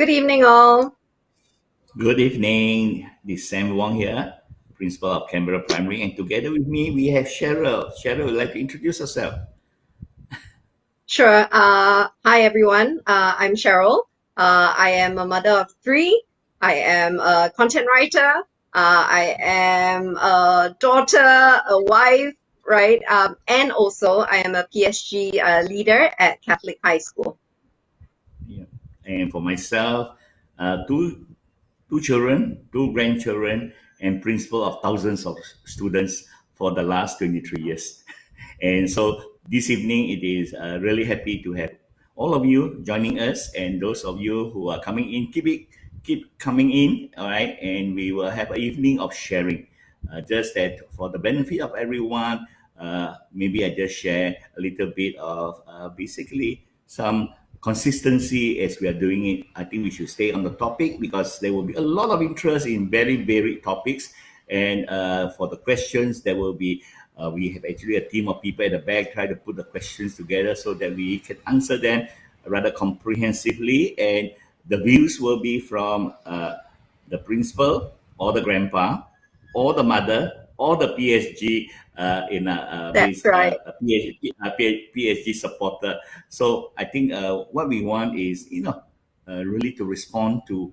Good evening, all. Good evening. This is Sam Wong here, Principal of Canberra Primary, and together with me we have Cheryl. Cheryl, would like to introduce herself? Sure. Hi, everyone. I'm Cheryl. I am a mother of three. I am a content writer. I am a daughter, a wife, right? And also, I am a PSG leader at Catholic High School. Yeah. And for myself, two children, two grandchildren, and principal of thousands of students for the last 23 years. And so this evening, it is really happy to have all of you joining us, and those of you who are coming in, keep coming in, all right? And we will have an evening of sharing. Just that for the benefit of everyone, maybe I just share a little bit of basically some consistency as we are doing it. I think we should stay on the topic because there will be a lot of interest in very varied topics. And for the questions, there will be we have actually a team of people at the back try to put the questions together so that we can answer them rather comprehensively. And the views will be from the principal or the grandpa or the mother or the PSG in That's right. a PSG supporter. So I think what we want is really to respond to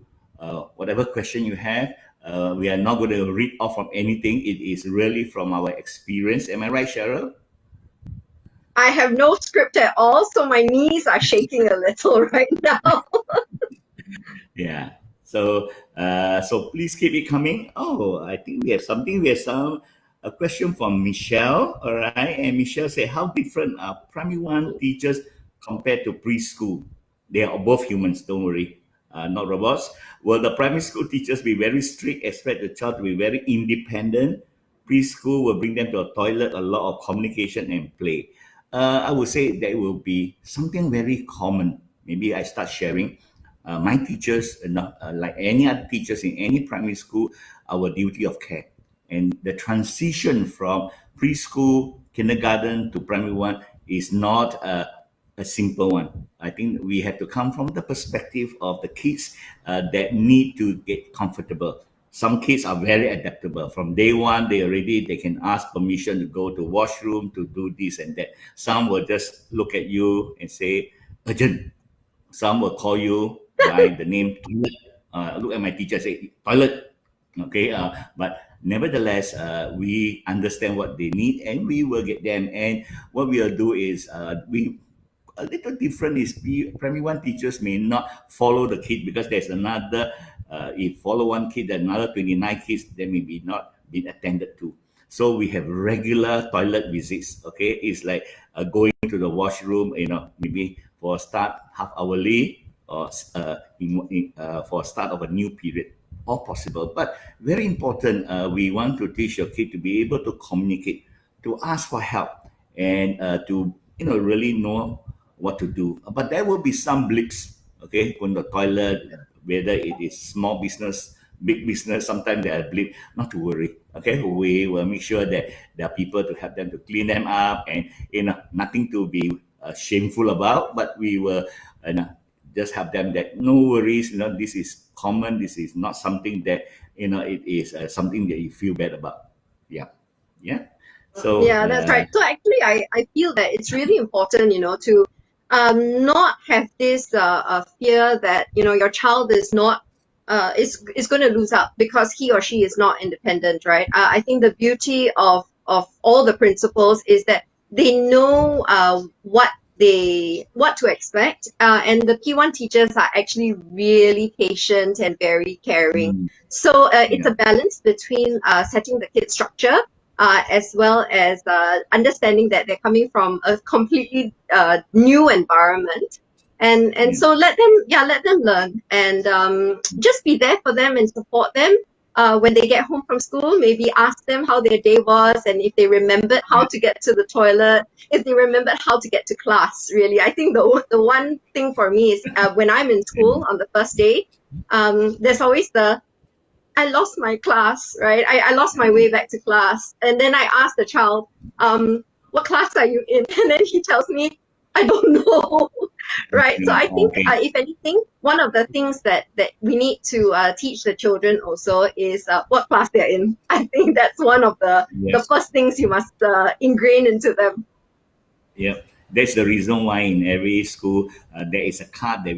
whatever question you have. We are not going to read off from anything. It is really from our experience. Am I right, Cheryl? I have no script at all, so my knees are shaking a little right now. Yeah. So please keep it coming. Oh, I think we have something. We have a question from Michelle. All right, and Michelle said, "How different are primary one teachers compared to preschool? They are both humans. Don't worry, not robots. Will the primary school teachers be very strict? Expect the child to be very independent. Preschool will bring them to a toilet, a lot of communication and play. I would say that will be something very common. Maybe I start sharing." My teachers, like any other teachers in any primary school, our duty of care. And the transition from preschool, kindergarten to primary one is not a simple one. I think we have to come from the perspective of the kids that need to get comfortable. Some kids are very adaptable. From day one, they can ask permission to go to washroom to do this and that. Some will just look at you and say, urgent. Some will call you by the name toilet. Look at my teacher, say toilet. Okay, but nevertheless, we understand what they need and we will get them. And what we will do is we a little different is primary one teachers may not follow the kid because there's another if follow one kid, another 29 kids that may be not been attended to. So we have regular toilet visits. Okay, it's like going to the washroom, maybe for a start half hourly or for a start of a new period, all possible. But very important, we want to teach your kid to be able to communicate, to ask for help, and to really know what to do. But there will be some blips. Okay, on the toilet, whether it is small business, big business, sometimes there are blip. Not to worry. Okay, we will make sure that there are people to help them to clean them up, and nothing to be shameful about. But we will just help them that no worries. This is common. This is not something that it is something that you feel bad about. Yeah, yeah. So Yeah, that's right. So actually, I feel that it's really important, to not have this fear that, your child is not is going to lose out because he or she is not independent, right? I think the beauty of all the principals is that they know what to expect, and the P1 teachers are actually really patient and very caring. So it's yeah. a balance between setting the kid structure as well as understanding that they're coming from a completely new environment. And Yeah. so let them learn, and just be there for them and support them. When they get home from school, maybe ask them how their day was and if they remembered how to get to the toilet, if they remembered how to get to class. Really, I think the one thing for me is when I'm in school on the first day, there's always I lost my class, right? I lost my way back to class. And then I asked the child, what class are you in? And then he tells me, I don't know. Right. So I think, Okay. if anything, one of the things that we need to teach the children also is what class they're in. I think that's one of the Yes. first things you must ingrain into them. Yep. That's the reason why in every school there is a card that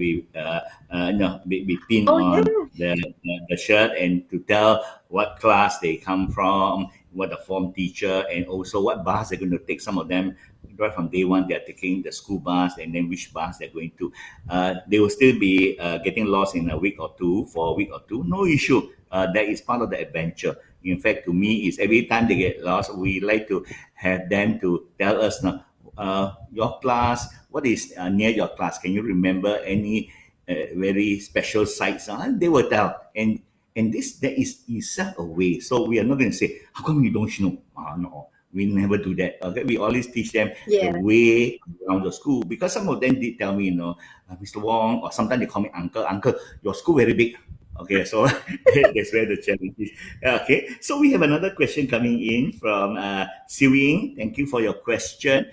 no, we pin Oh yeah. on the shirt and to tell what class they come from, what the form teacher, and also what bus they're going to take. Some of them, right from day one, they're taking the school bus, and then which bus they're going to. They will still be getting lost in a week or two, for a week or two. No issue. That is part of the adventure. In fact, to me, is every time they get lost, we like to have them to tell us now your class, what is near your class? Can you remember any very special sites? They will tell. And this that is itself a way. So we are not going to say, how come you don't know? No, we never do that. Okay, we always teach them the Yeah. way around the school because some of them did tell me, Mr. Wong, or sometimes they call me uncle. Uncle, your school very big. Okay, so that's where the challenge is. Okay, so we have another question coming in from Siu Ying. Thank you for your question.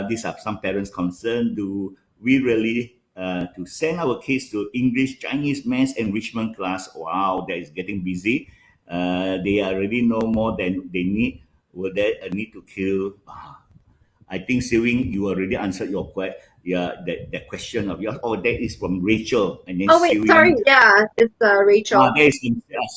These are some parents' concerned. Do we really to send our kids to English, Chinese, Maths enrichment class? Wow, that is getting busy. They already know more than they need. Will they need to kill? I think Sewing, you already answered your that question of yours. Oh, that is from Rachel, and then Oh wait, sorry. Sewing. Yeah, it's Rachel. There is,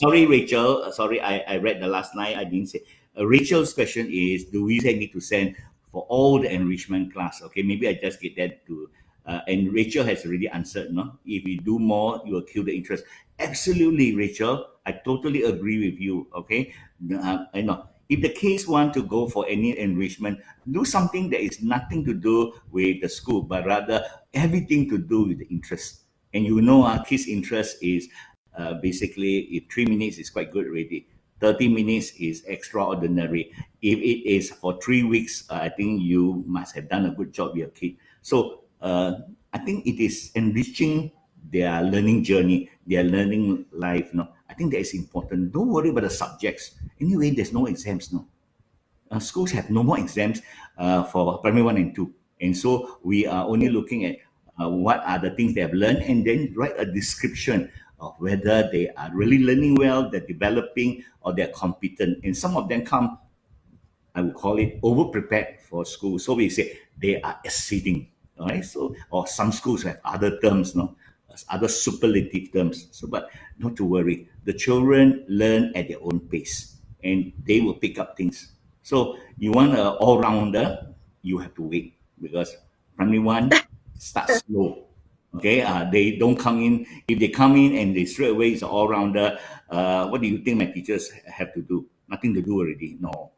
sorry, Rachel. Sorry, I read the last night. I didn't say. Rachel's question is: do we need to send for all the enrichment class? Okay, maybe I just get that to. And Rachel has already answered. No, if we do more, you will kill the interest. Absolutely, Rachel. I totally agree with you. Okay, I know. If the kids want to go for any enrichment, do something that is nothing to do with the school, but rather everything to do with the interest. And our kids' interest is basically if 3 minutes is quite good already. 30 minutes is extraordinary. If it is for 3 weeks, I think you must have done a good job with your kid. So I think it is enriching their learning journey, their learning life. No, I think that is important. Don't worry about the subjects. Anyway, there's no exams. No, schools have no more exams for primary one and two. And so we are only looking at what are the things they have learned and then write a description of whether they are really learning well, they're developing, or they're competent. And some of them come, I would call it over prepared for school. So we say they are exceeding. All right. So, or some schools have other terms, no, other superlative terms. So, but not to worry. The children learn at their own pace and they will pick up things. So, you want an all rounder, you have to wait because primary one starts slow. Okay, they don't come in. If they come in and they straight away is all rounder, what do you think my teachers have to do? Nothing to do already. No,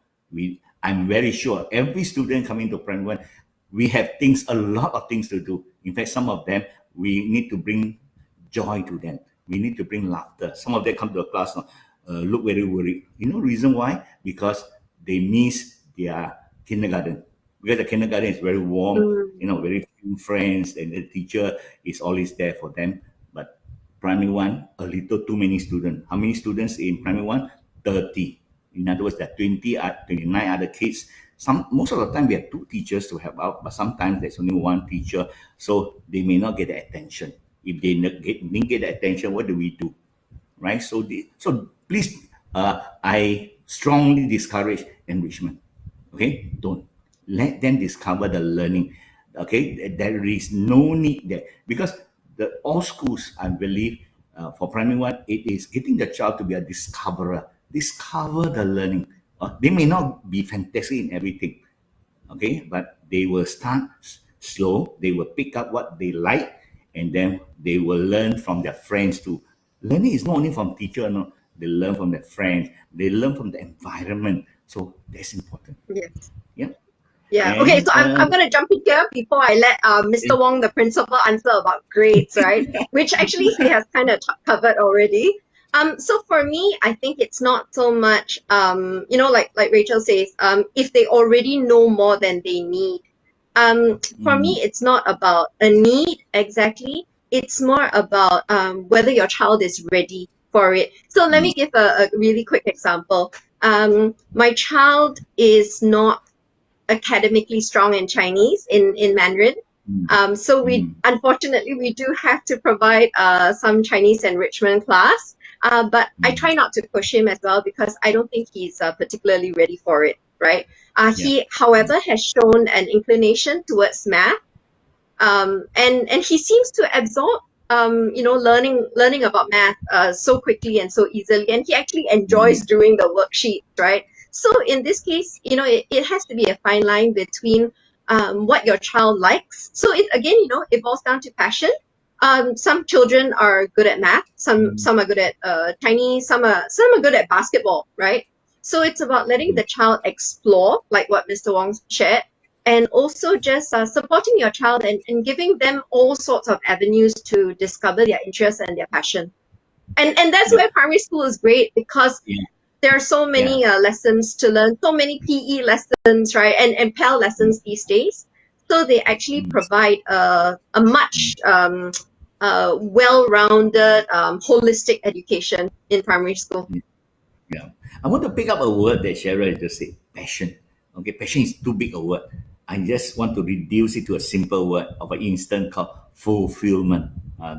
I'm very sure every student coming to primary one, we have a lot of things to do. In fact, some of them we need to bring joy to them. We need to bring laughter. Some of them come to a class now, look very worried. Reason why? Because they miss their kindergarten. Because the kindergarten is very warm, very few friends, and the teacher is always there for them. But primary one, a little too many students. How many students in primary one? 30. In other words, there are 29 other kids. Most of the time, we have two teachers to help out, but sometimes there's only one teacher, so they may not get the attention. If they didn't get the attention, what do we do? Right? So please, I strongly discourage enrichment. Okay, don't let them discover the learning. Okay, there is no need there because all schools, I believe, for primary one, it is getting the child to be a discoverer, discover the learning. They may not be fantastic in everything, okay, but they will start slow. They will pick up what they like, and then they will learn from their friends too. Learning is not only from teacher, no. They learn from their friends. They learn from the environment. So that's important. Yes. Yeah. Yeah. Okay. And So I'm gonna jump in here before I let Mr. Wong, the principal, answer about grades, right? Which actually he has kind of covered already. So for me, I think it's not so much like Rachel says, if they already know more than they need. For me, it's not about a need exactly. It's more about whether your child is ready for it. So let me give a really quick example. My child is not academically strong in Chinese, in Mandarin, So unfortunately, we do have to provide some Chinese enrichment class. But I try not to push him as well because I don't think he's particularly ready for it, right? He, however, has shown an inclination towards math, and he seems to absorb learning about math so quickly and so easily, and he actually enjoys doing the worksheets, right? So in this case, it has to be a fine line between what your child likes. So it again, it boils down to passion. Some children are good at math, some are good at Chinese, some are good at basketball, right? So it's about letting the child explore, like what Mr. Wong shared, and also just supporting your child and giving them all sorts of avenues to discover their interests and their passion. And that's where primary school is great, because there are so many lessons to learn, so many PE lessons, right, and PEL lessons these days. So they actually provide a much well-rounded, holistic education in primary school. Yeah. I want to pick up a word that Cheryl just said, passion. Okay, passion is too big a word. I just want to reduce it to a simple word of an instant called fulfillment.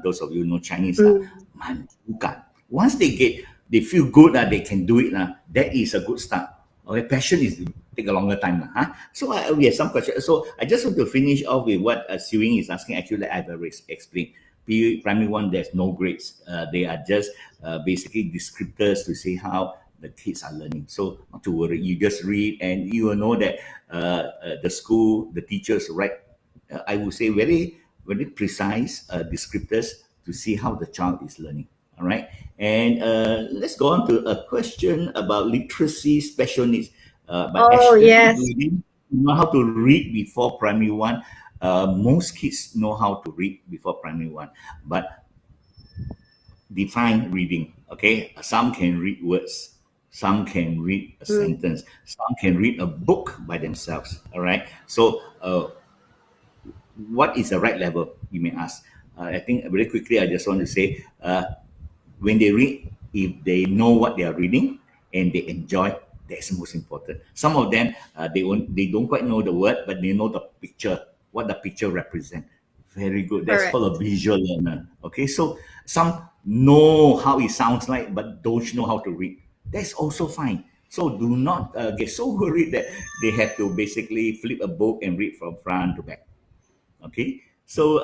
Those of you know Chinese, manjukan. Once they feel good, they can do it. That is a good start. Okay, passion is take a longer time. So we have some questions. So I just want to finish off with what Siu Ying is asking. Actually, I've already explained. Primary one, there's no grades. They are just basically descriptors to say how the kids are learning. So not to worry, you just read and you will know that the school, the teachers write, I would say very, very precise descriptors to see how the child is learning. All right. And let's go on to a question about literacy special needs. But Ashton, yes. do you know how to read before primary one? Most kids know how to read before primary one, but define reading. Okay, some can read words, some can read a sentence, some can read a book by themselves. All right. So, what is the right level? You may ask. I think very quickly, I just want to say, when they read, if they know what they are reading and they enjoy, that's most important. Some of them they don't quite know the word, but they know the picture, what the picture represents. Very good. That's Correct. called a visual learner. Okay, so some know how it sounds like, but don't know how to read. That's also fine. So do not get so worried that they have to basically flip a book and read from front to back. Okay, so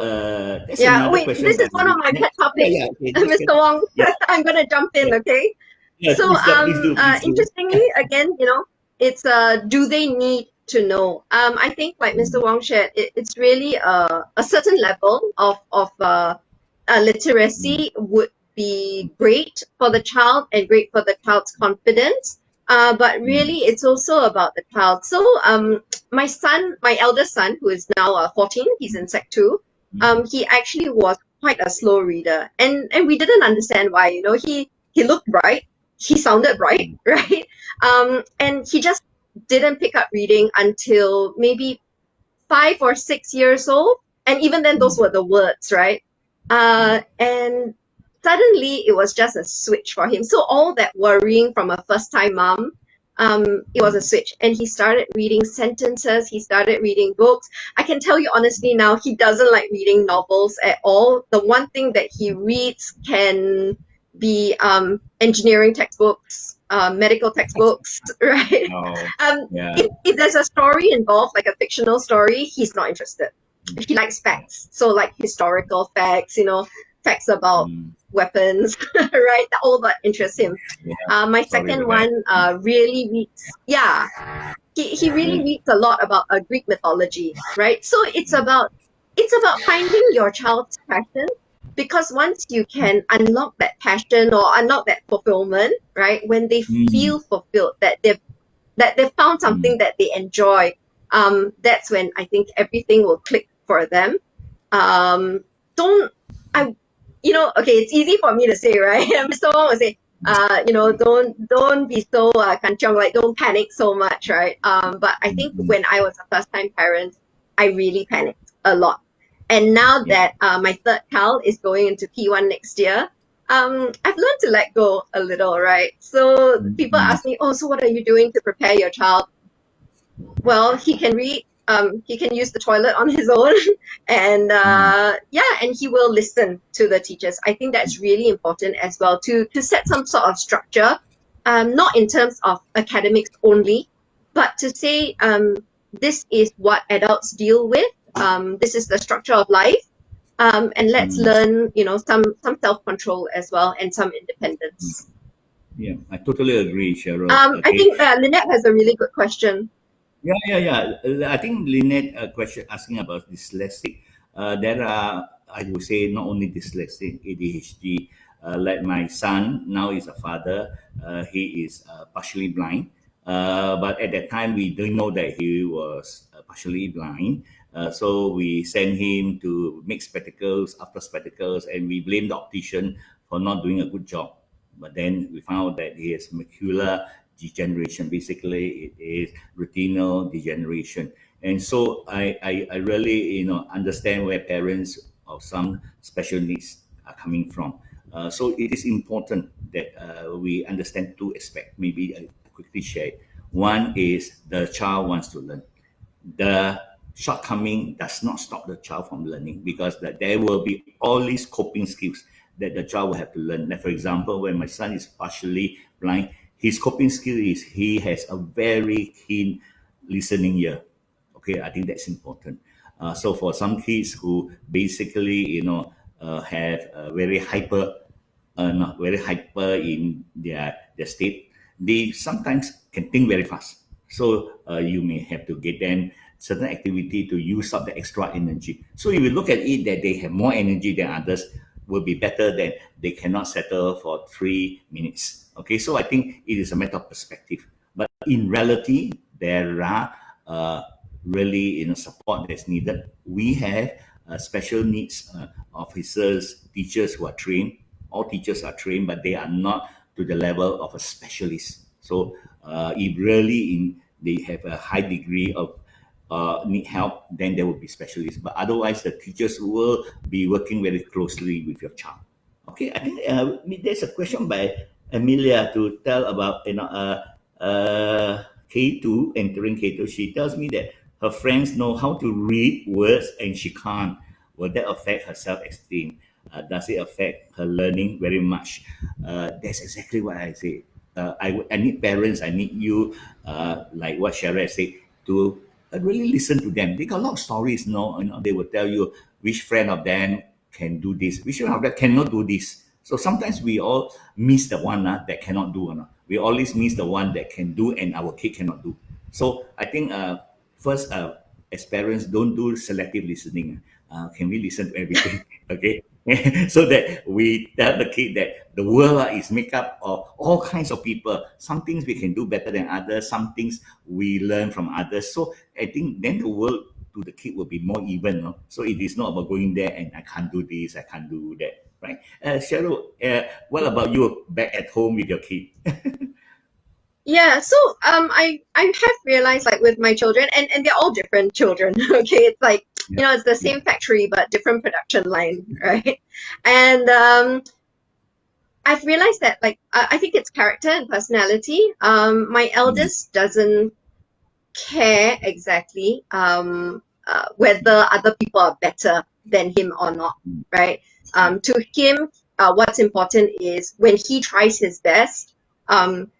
that's another question. This is one of my pet topics, Okay, Mr. Wong. yeah, I'm going to jump in, okay? yeah, So, please do. interestingly, again, it's do they need to know? I think, like Mr. Wong shared, it's really a certain level of literacy would be great for the child and great for the child's confidence. But really, it's also about the child. So, my eldest son, who is now 14, he's in Sec 2. He actually was quite a slow reader, and we didn't understand why. He looked bright, he sounded bright, right? And he just didn't pick up reading until maybe 5 or 6 years old, and even then, those were the words, right? And suddenly it was just a switch for him. So all that worrying from a first-time mom, it was a switch, and he started reading sentences. He started reading books. I can tell you honestly now, he doesn't like reading novels at all. The one thing that he reads can be engineering textbooks, medical textbooks, right? If there's a story involved, like a fictional story, he's not interested. He likes facts, so like historical facts, facts about weapons, right? All that interests him. My second one really reads, he really reads a lot about Greek mythology, right? So it's about finding your child's passion, because once you can unlock that passion or unlock that fulfillment, right? When they feel fulfilled, that they've found something that they enjoy, that's when I think everything will click for them. Okay, it's easy for me to say, right? Mr. Wong will say, don't be so kanchiong, like don't panic so much, right? But I think when I was a first-time parent, I really panicked a lot. And now that my third child is going into P1 next year, I've learned to let go a little, right? So people ask me, so what are you doing to prepare your child? Well, he can read, he can use the toilet on his own, and and he will listen to the teachers. I think that's really important as well to set some sort of structure, not in terms of academics only, but to say this is what adults deal with. This is the structure of life, and let's learn, some self-control as well and some independence. Yeah, I totally agree, Cheryl. I think Lynette has a really good question. Yeah. I think Lynette question asking about dyslexic. There are, I would say, not only dyslexic, ADHD. Like my son, now is a father. He is partially blind. But at that time, we didn't know that he was partially blind. So we sent him to make spectacles after spectacles, and we blame the optician for not doing a good job. But then we found out that he has macular degeneration. Basically, it is retinal degeneration. And so I really, understand where parents of some special needs are coming from. So it is important that we understand two aspects. Maybe I quickly share. One is the child wants to learn. The shortcoming does not stop the child from learning, because there will be all these coping skills that the child will have to learn. Like for example, when my son is partially blind, his coping skill is he has a very keen listening ear. Okay, I think that's important. So for some kids who basically, have a very not very hyper in their state, they sometimes can think very fast. So you may have to get them certain activity to use up the extra energy. So if you look at it that they have more energy than others, will be better than they cannot settle for 3 minutes. Okay, so I think it is a matter of perspective. But in reality, there are really support that's needed. We have special needs officers, teachers who are trained. All teachers are trained, but they are not to the level of a specialist. So if really they have a high degree of need help, then there will be specialists. But otherwise, the teachers will be working very closely with your child. Okay, I think there's a question by Amelia to tell about K2, entering K2. She tells me that her friends know how to read words and she can't. Will that affect her self-esteem? Does it affect her learning very much? That's exactly what I say. I need parents, I need you, like what Sharon said, to really listen to them. They got a lot of stories, they will tell you which friend of them can do this, which friend of them cannot do this. So sometimes we all miss the one that cannot do. We always miss the one that can do and our kid cannot do. So I think first, as parents, don't do selective listening. Can we listen to everything? Okay. So that we tell the kid that the world is made up of all kinds of people. Some things we can do better than others. Some things we learn from others. So I think then the world to the kid will be more even. No? So it is not about going there and I can't do this, I can't do that. Right? Cheryl, what about you back at home with your kid? Yeah, so I have realized, like, with my children, and they're all different children. Okay, it's like, it's the same factory but different production line, right? And I've realized that, like, I think it's character and personality. My eldest doesn't care exactly whether other people are better than him or not, right? To him, what's important is when he tries his best,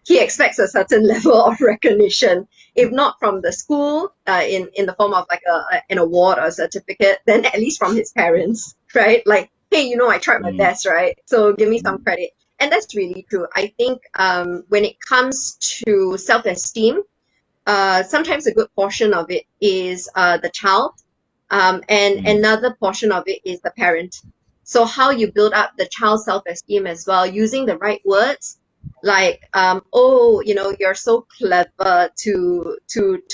he expects a certain level of recognition, if not from the school, in the form of like an award or a certificate, then at least from his parents, right? Like, hey, I tried my best, right? So give me some credit. And that's really true. I think when it comes to self-esteem, sometimes a good portion of it is the child, and another portion of it is the parent. So how you build up the child's self-esteem as well, using the right words, like, you're so clever to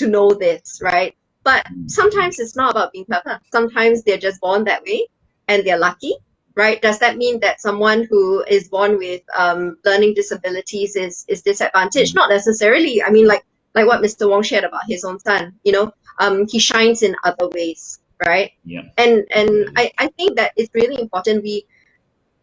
know this, right? But sometimes it's not about being clever. Sometimes they're just born that way and they're lucky, right? Does that mean that someone who is born with learning disabilities is disadvantaged? Not necessarily. I mean, like what Mr. Wong shared about his own son, he shines in other ways, right? Yeah. And I think that it's really important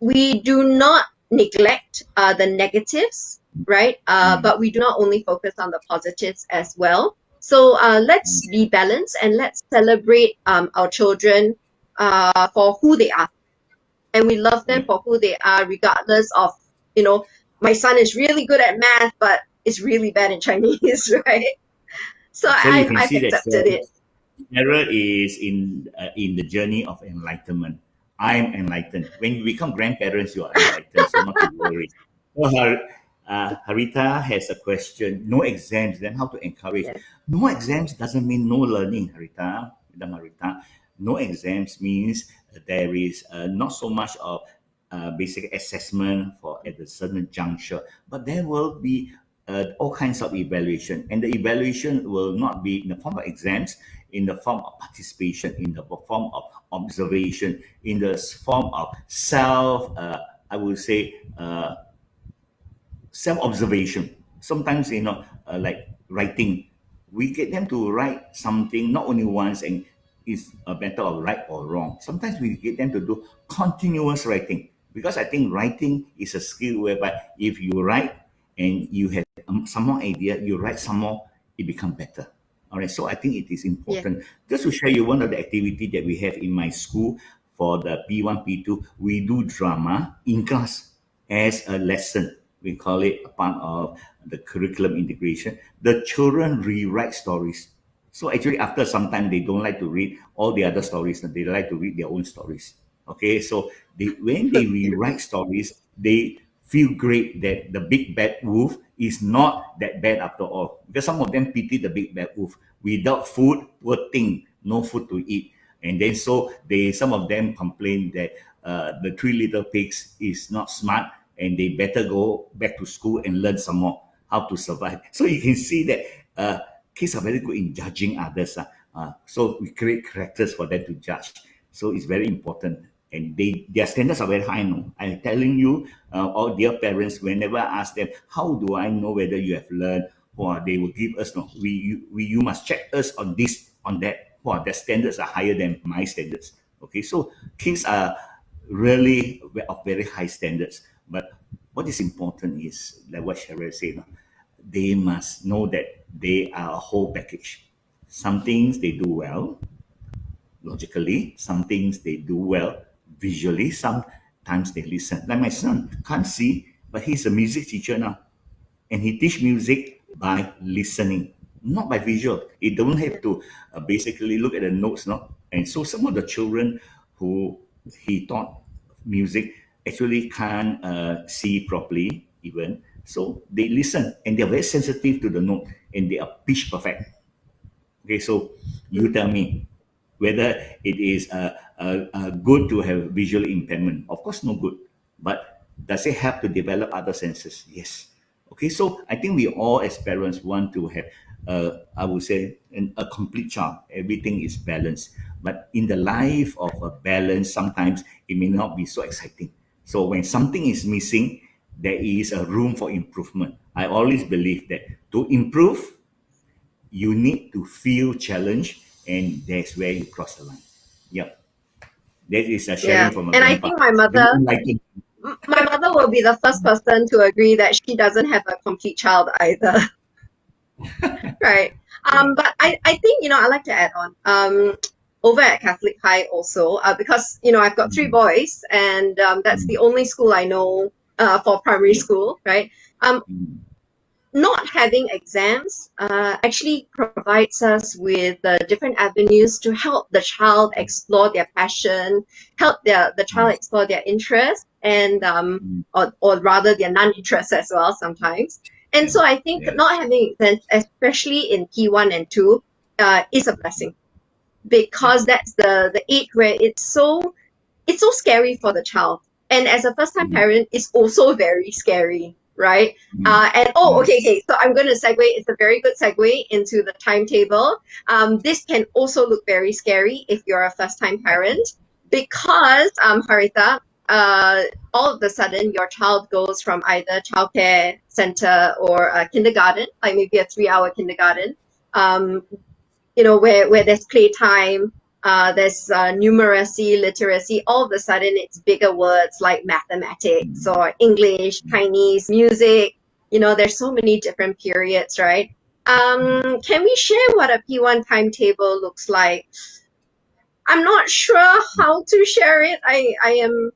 we do not neglect the negatives, right? But we do not only focus on the positives as well. So let's be balanced and let's celebrate our children for who they are. And we love them Yeah. for who they are, regardless of, you know, my son is really good at math, but is really bad in Chinese, right? So So you can I've see that accepted it. Sarah is in the journey of enlightenment. I'm enlightened. When you become grandparents, you are enlightened, so not to worry. So Harita has a question. No exams, then how to encourage? Yeah, No exams doesn't mean no learning, Harita. Madam Harita. No exams means there is not so much of basic assessment for at a certain juncture, but there will be all kinds of evaluation, and the evaluation will not be in the form of exams, in the form of participation, in the form of observation, in the form of I would say, self-observation. Sometimes, like writing, we get them to write something not only once and it's a matter of right or wrong. Sometimes we get them to do continuous writing, because I think writing is a skill whereby if you write and you have some more idea, you write some more, it becomes better. All right, so I think it is yeah, important. Just to share you one of the activity that we have in my school for the P1, P2, we do drama in class as a lesson. We call it a part of the curriculum integration. The children rewrite stories. So actually, after some time, they don't like to read all the other stories. They like to read their own stories. Okay, so when they rewrite stories, they feel great that the big bad wolf is not that bad after all. Because some of them pity the big bad wolf. Without food, poor thing, no food to eat. And then so some of them complain that the three little pigs is not smart and they better go back to school and learn some more how to survive. So you can see that kids are very good in judging others. So we create characters for them to judge. So it's very important. And their standards are very high now. I'm telling you, all dear parents, whenever I ask them, how do I know whether you have learned? Or they will give us, no, you must check us on this, on that. Or their standards are higher than my standards. Okay, so kids are really of very high standards. But what is important is, like what Cheryl said, no, they must know that they are a whole package. Some things they do well, logically. Some things they do well visually. Sometimes they listen. Like my son can't see, but he's a music teacher now, and he teach music by listening, not by visual. He don't have to basically look at the notes, no. And so some of the children who he taught music actually can't see properly even. So they listen and they're very sensitive to the note and they are pitch perfect. Okay, so you tell me whether it is good to have visual impairment. Of course, no good. But does it help to develop other senses? Yes. Okay, so I think we all as parents want to have, I would say, a complete child. Everything is balanced. But in the life of a balance, sometimes it may not be so exciting. So when something is missing, there is a room for improvement. I always believe that to improve, you need to feel challenged, and that's where you cross the line. Yep. That is a sharing yeah. from a And I grandpa. think Very enlightening. my mother will be the first person to agree that she doesn't have a complete child either. Right. Yeah. But I think, I'd like to add on. Over at Catholic High also, because, I've got three Mm, boys and that's the mm, only school I know for primary yeah. school, right? Um, Mm, not having exams actually provides us with different avenues to help the child explore their passion, help the child yes. explore their interest, and Mm, or rather their non-interest as well sometimes. And yeah. so I think Yeah. not having exams, especially in P1 and 2, is a blessing Yeah. because that's the age where it's so scary for the child. And as a first time Mm, parent, it's also very scary, right? mm, And mm, okay. So I'm going to segue. It's a very good segue into the timetable. This can also look very scary if you're a first time parent because, Harita, all of a sudden your child goes from either childcare center or a kindergarten, like maybe a 3 hour kindergarten, um, where there's playtime, there's numeracy, literacy. All of a sudden, it's bigger words like mathematics mm, or English, mm, Chinese, music. There's so many different periods, right? Can we share what a P1 timetable looks like? I'm not sure how to share it. I am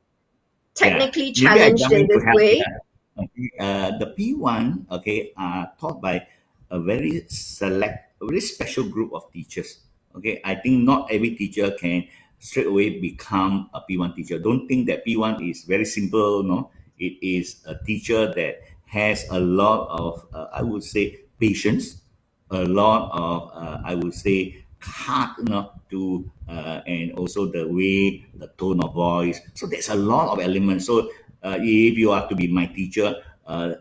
Yeah, technically maybe I challenged jump in in to this help. way. Yeah. Okay. The P1, okay, are taught by a very select, a very special group of teachers. Okay, I think not every teacher can straight away become a P1 teacher. Don't think that P1 is very simple. No, it is a teacher that has a lot of, I would say, patience, a lot of, I would say, heart, to and also the way, the tone of voice. So there's a lot of elements. So if you are to be my teacher,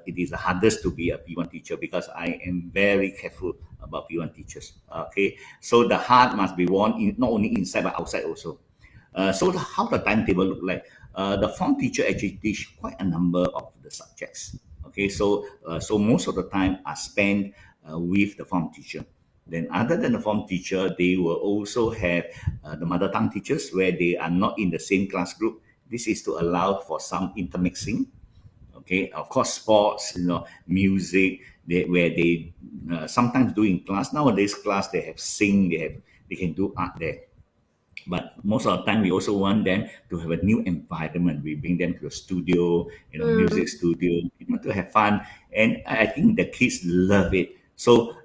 it is the hardest to be a P1 teacher because I am very careful about P1 teachers. Okay, so the heart must be worn in, not only inside but outside also. How the timetable look like? The form teacher actually teach quite a number of the subjects. Okay, so most of the time are spent with the form teacher. Then, other than the form teacher, they will also have the mother tongue teachers where they are not in the same class group. This is to allow for some intermixing. Okay, of course, sports, music, where they sometimes do in class. Nowadays, class they have sing, they can do art there. But most of the time, we also want them to have a new environment. We bring them to a studio, music Mm, studio, to have fun. And I think the kids love it. So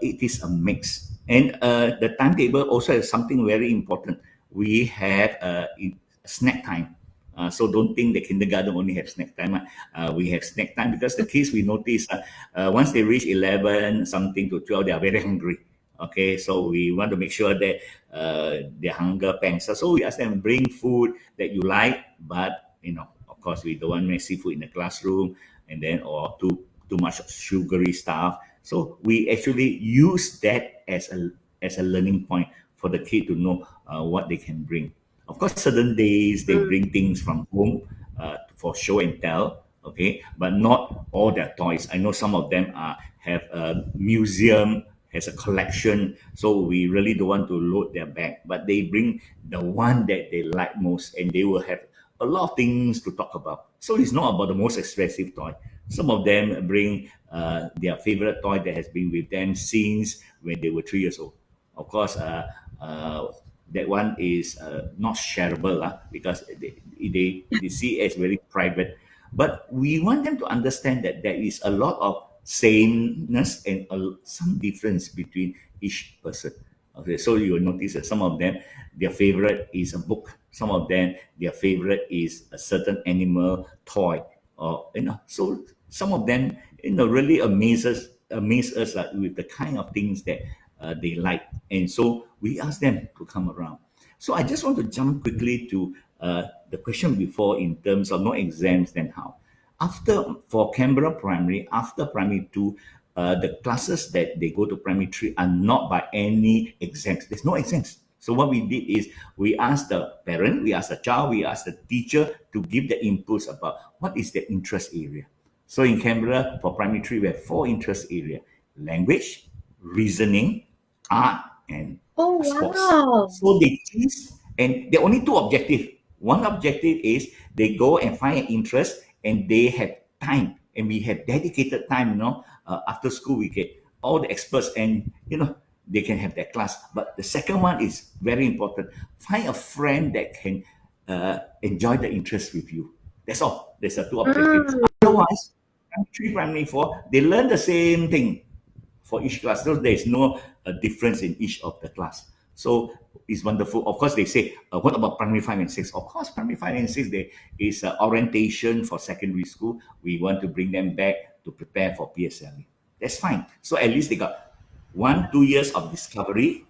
it is a mix. And the timetable also has something very important. We have snack time. So don't think the kindergarten only have snack time. We have snack time because the kids, we notice once they reach 11 something to 12, they are very hungry. Okay, so we want to make sure that their hunger pangs. So we ask them bring food that you like, but of course, we don't want messy food in the classroom, and then or too much sugary stuff. So we actually use that as a learning point for the kid to know what they can bring. Of course, certain days they mm, bring things from home for show and tell. Okay, but not all their toys. I know some of them have a museum, has a collection, so we really don't want to load their bag. But they bring the one that they like most, and they will have a lot of things to talk about. So it's not about the most expensive toy. Some of them bring their favorite toy that has been with them since when they were 3 years old. Of course, that one is not shareable because they see it as very private. But we want them to understand that there is a lot of sameness and some difference between each person. Okay, so you will notice that some of them, their favorite is a book. Some of them, their favorite is a certain animal toy, or So some of them, really amaze us with the kind of things that they like, and so we ask them to come around. So I just want to jump quickly to the question before in terms of no exams, then how? After for Canberra Primary, after Primary 2, the classes that they go to Primary 3 are not by any exams. There's no exams. So what we did is we asked the parent, we asked the child, we asked the teacher to give the inputs about what is their interest area. So in Canberra, for Primary 3, we have 4 interest area: language, reasoning, art, and oh, sports. wow. So they choose, and there are only 2 objectives. One objective is they go and find an interest, and they have time, and we have dedicated time. After school we get all the experts, and they can have their class. But the second one is very important. Find a friend that can enjoy the interest with you. That's all. There's a 2 objectives. Mm, Otherwise, primary 3, primary 4, they learn the same thing for each class. So there is no difference in each of the class. So it's wonderful. Of course, they say, what about primary 5 and 6? Of course, primary 5 and 6, there is orientation for secondary school. We want to bring them back to prepare for PSLE. That's fine. So at least they got 1-2 years of discovery,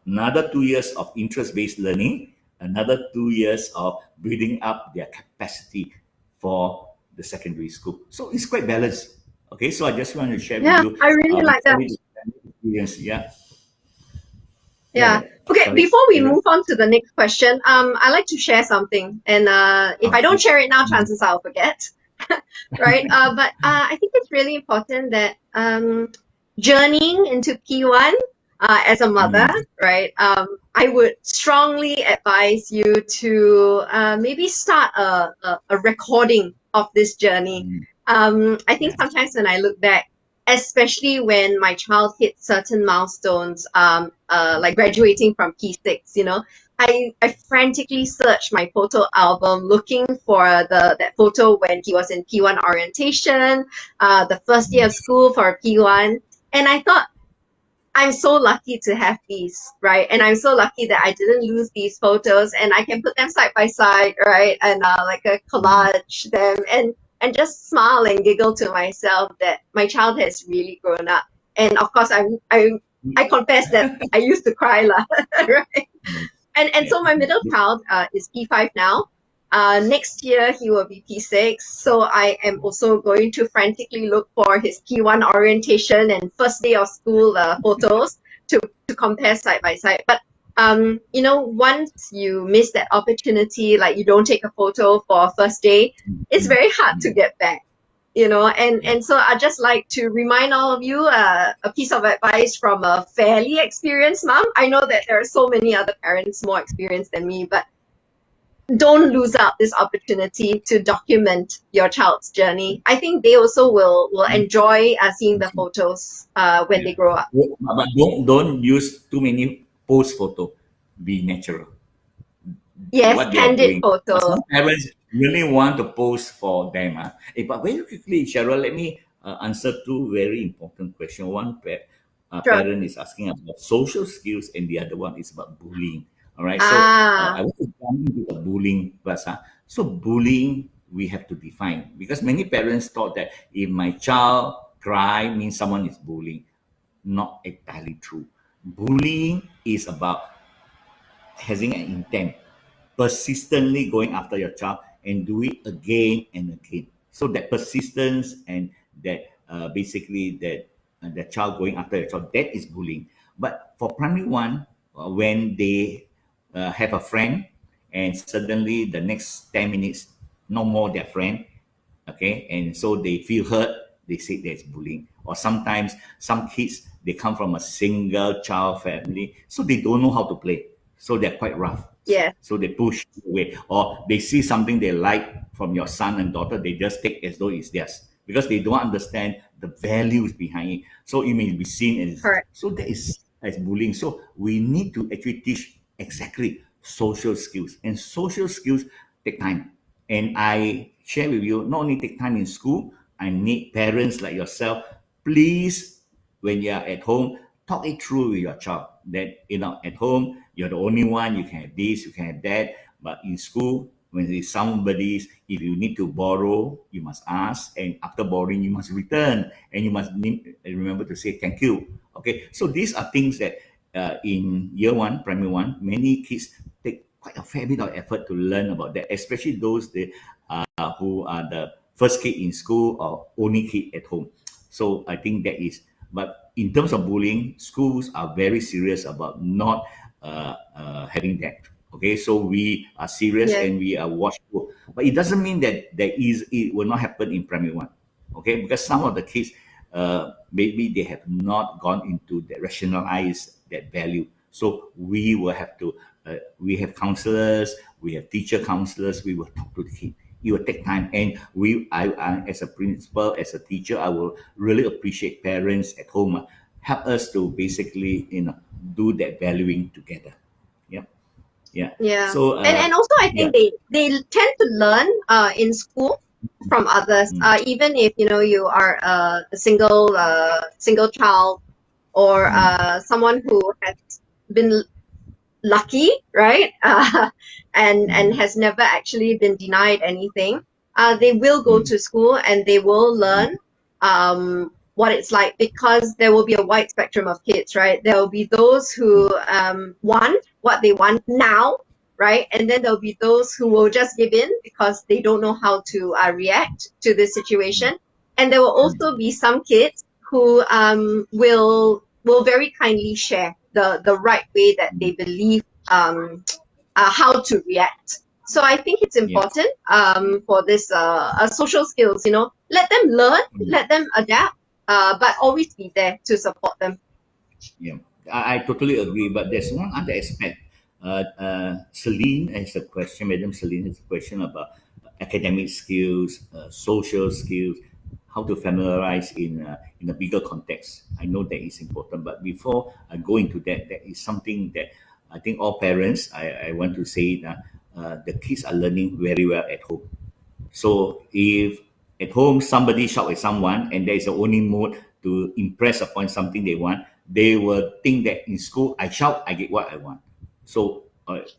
another 2 years of interest-based learning, another 2 years of building up their capacity for the secondary school. So it's quite balanced. Okay, so I just want to share with yeah, you I really my like that. experience. Yeah, yeah, Yeah. yeah. Okay, Sorry, before we Ira. move on to the next question, I like to share something. And if I don't Okay. share it now, chances I'll forget. Right? But I think it's really important that journeying into P1 as a mother, Mm, right? I would strongly advise you to maybe start a recording of this journey. mm, I think yeah. sometimes when I look back, especially when my child hits certain milestones, like graduating from P6, I frantically searched my photo album looking for that photo when he was in P1 orientation, the first day of school for P1. And I thought, I'm so lucky to have these, right? And I'm so lucky that I didn't lose these photos and I can put them side by side, right? And like a collage them and just smile and giggle to myself that my child has really grown up. And of course, I confess that I used to cry, lah, right? And Yeah. so my middle child is P5 now. Next year he will be P6. So I am also going to frantically look for his P1 orientation and first day of school photos to compare side by side. But once you miss that opportunity, like you don't take a photo for first day, it's very hard to get back. And so I just like to remind all of you a piece of advice from a fairly experienced mom. I know that there are so many other parents more experienced than me, but don't lose out this opportunity to document your child's journey. I think they also will enjoy seeing the photos when they grow up. But don't use too many post photo. Be natural. Yes, What they are candid doing. But photos. some parents really want to post for them. But very quickly, Cheryl, let me answer two very important questions. One Sure. parent is asking about social skills, and the other one is about bullying. All right. So Ah, I want to jump into the bullying first. So bullying we have to define because many parents thought that if my child cry means someone is bullying. Not entirely true. Bullying is about having an intent, persistently going after your child and do it again and again. So that persistence and that basically that the child going after your child, that is bullying. But for primary one, when they have a friend and suddenly the next 10 minutes, no more their friend, okay, and so they feel hurt, they say there's bullying. Or sometimes some kids, they come from a single child family, so they don't know how to play, so they're quite rough, yes, so they push away. Or they see something they like from your son and daughter, they just take as though it's theirs because they don't understand the values behind it, so it may be seen as, correct. so that is as bullying. So we need to actually teach exactly social skills, and social skills take time. And I share with you, not only take time in school, I need parents like yourself. Please, when you are at home, talk it through with your child. That at home, you're the only one, you can have this, you can have that. But in school, when there's somebody's, if you need to borrow, you must ask. And after borrowing, you must return. And you must remember to say thank you. Okay. So these are things that in year one, primary one, many kids take quite a fair bit of effort to learn about that, especially those who are the first kid in school or only kid at home. So I think that is. But in terms of bullying, schools are very serious about not having that. Okay, so we are serious Yes, and we are watchful. But it doesn't mean that it will not happen in primary one. Okay, because some of the kids maybe they have not gone into the rationalize that value. So we will have to. We have counselors, we have teacher counselors. We will talk to the kid. It will take time, and I as a principal, as a teacher, I will really appreciate parents at home help us to basically do that valuing together. Yeah, yeah. yeah. So And also I yeah. think they tend to learn in school from others. Mm, Even if you are a single child or mm, someone who has been lucky, right? And mm, has never actually been denied anything. They will go mm, to school and they will learn what it's like because there will be a wide spectrum of kids, right? There will be those who want what they want now, right? And then there'll be those who will just give in because they don't know how to react to this situation. And there will also be some kids who will very kindly share the right way that they believe how to react. So I think it's yes. important for this social skills. Let them learn, Mm, let them adapt, but always be there to support them. yeah. I totally agree. But there's one other aspect. Celine has a question. Madam Celine has a question about academic skills, social skills. how to familiarize in a bigger context. I know that is important, but before I go into that, that is something that I think all parents, I want to say that the kids are learning very well at home. So if at home somebody shout at someone and there is a only mode to impress upon something they want, they will think that in school I shout, I get what I want. So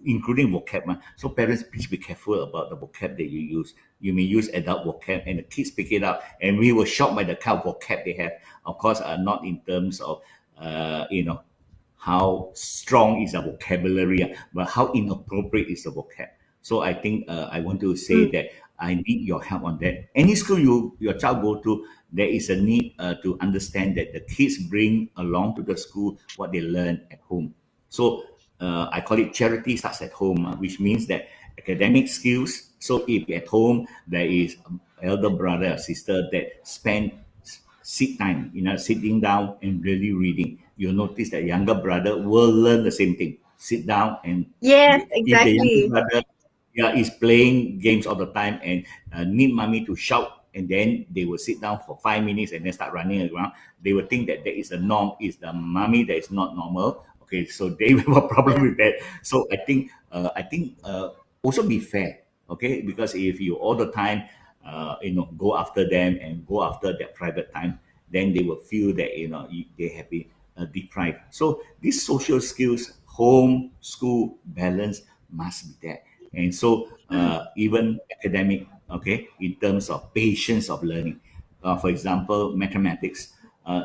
including vocab. So parents, please be careful about the vocab that you use. You may use adult vocab and the kids pick it up, and we were shocked by the kind of vocab they have. Of course, not in terms of how strong is the vocabulary, but how inappropriate is the vocab. So I think I want to say that I need your help on that. Any school your child go to, there is a need to understand that the kids bring along to the school what they learn at home. So I call it charity starts at home, which means that academic skills. So if at home there is an elder brother or sister that spend sit time, sitting down and really reading, you'll notice that younger brother will learn the same thing. Sit down and Yes, if the younger exactly. brother is playing games all the time and need mommy to shout, and then they will sit down for 5 minutes and then start running around. They will think that that is the norm, is the mommy that is not normal. Okay, so they will have a problem Yeah. with that. So I think also be fair. Okay, because if you all the time go after them and go after their private time, then they will feel that they have been deprived. So these social skills, home, school balance must be there. And so even academic, okay, in terms of patience of learning. For example, mathematics.